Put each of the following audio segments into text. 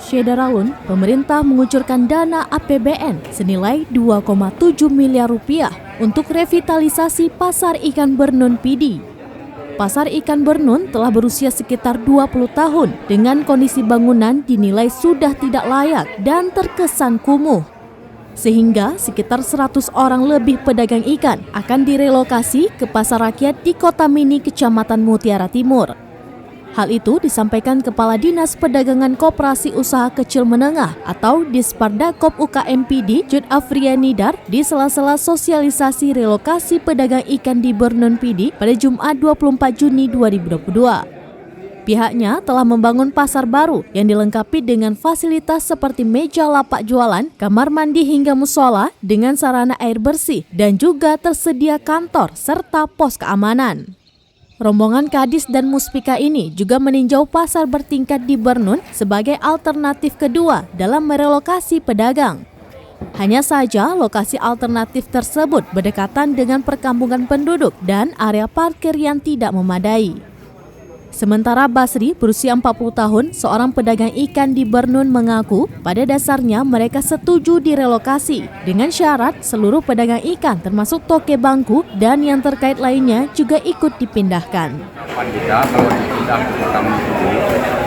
Syederalun, pemerintah mengucurkan dana APBN senilai 2,7 miliar rupiah untuk revitalisasi Pasar Ikan Bernun Pidi. Pasar Ikan Bernun telah berusia sekitar 20 tahun dengan kondisi bangunan dinilai sudah tidak layak dan terkesan kumuh. Sehingga sekitar 100 orang lebih pedagang ikan akan direlokasi ke pasar rakyat di Kota Mini, Kecamatan Mutiara Timur. Hal itu disampaikan Kepala Dinas Perdagangan Koperasi Usaha Kecil Menengah atau Dispardakop UKM Pidi, Jud Afrianidar, di sela-sela sosialisasi relokasi pedagang ikan di Bernun Pidi pada Jumat 24 Juni 2022. Pihaknya telah membangun pasar baru yang dilengkapi dengan fasilitas seperti meja lapak jualan, kamar mandi hingga musola dengan sarana air bersih dan juga tersedia kantor serta pos keamanan. Rombongan Kadis dan Muspika ini juga meninjau pasar bertingkat di Bernun sebagai alternatif kedua dalam merelokasi pedagang. Hanya saja lokasi alternatif tersebut berdekatan dengan perkampungan penduduk dan area parkir yang tidak memadai. Sementara Basri, berusia 40 tahun, seorang pedagang ikan di Bernun mengaku pada dasarnya mereka setuju direlokasi dengan syarat seluruh pedagang ikan termasuk toke bangku dan yang terkait lainnya juga ikut dipindahkan. Kita kalau dipindah ke Kota Mini,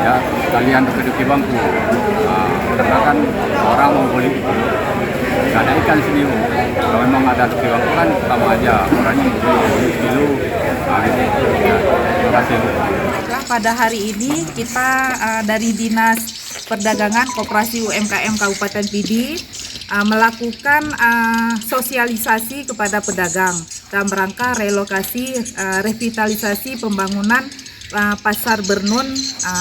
ya kalian toke bangku, karena kan orang mau beli nggak ada ikan sini. Kalau memang ada toke bangku kan sama aja orangnya beli kilo. Terima kasih. Pada hari ini kita dari Dinas Perdagangan Koperasi UMKM Kabupaten Pidi melakukan sosialisasi kepada pedagang dalam rangka relokasi revitalisasi pembangunan Pasar Bernun.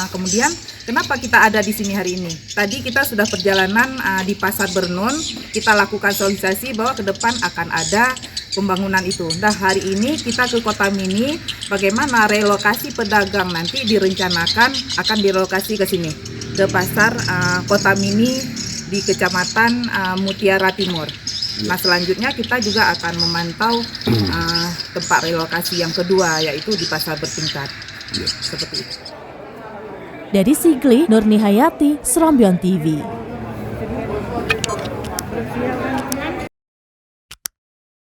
Kemudian kenapa kita ada di sini hari ini? Tadi kita sudah perjalanan di Pasar Bernun, kita lakukan sosialisasi bahwa ke depan akan ada pembangunan itu. Nah, hari ini kita ke Kota Mini, bagaimana relokasi pedagang nanti direncanakan akan direlokasi ke sini, ke pasar Kota Mini di Kecamatan Mutiara Timur. Nah, selanjutnya kita juga akan memantau tempat relokasi yang kedua, yaitu di pasar bertingkat. Seperti itu. Dari Sigli, Nurni Hayati, Serambion TV.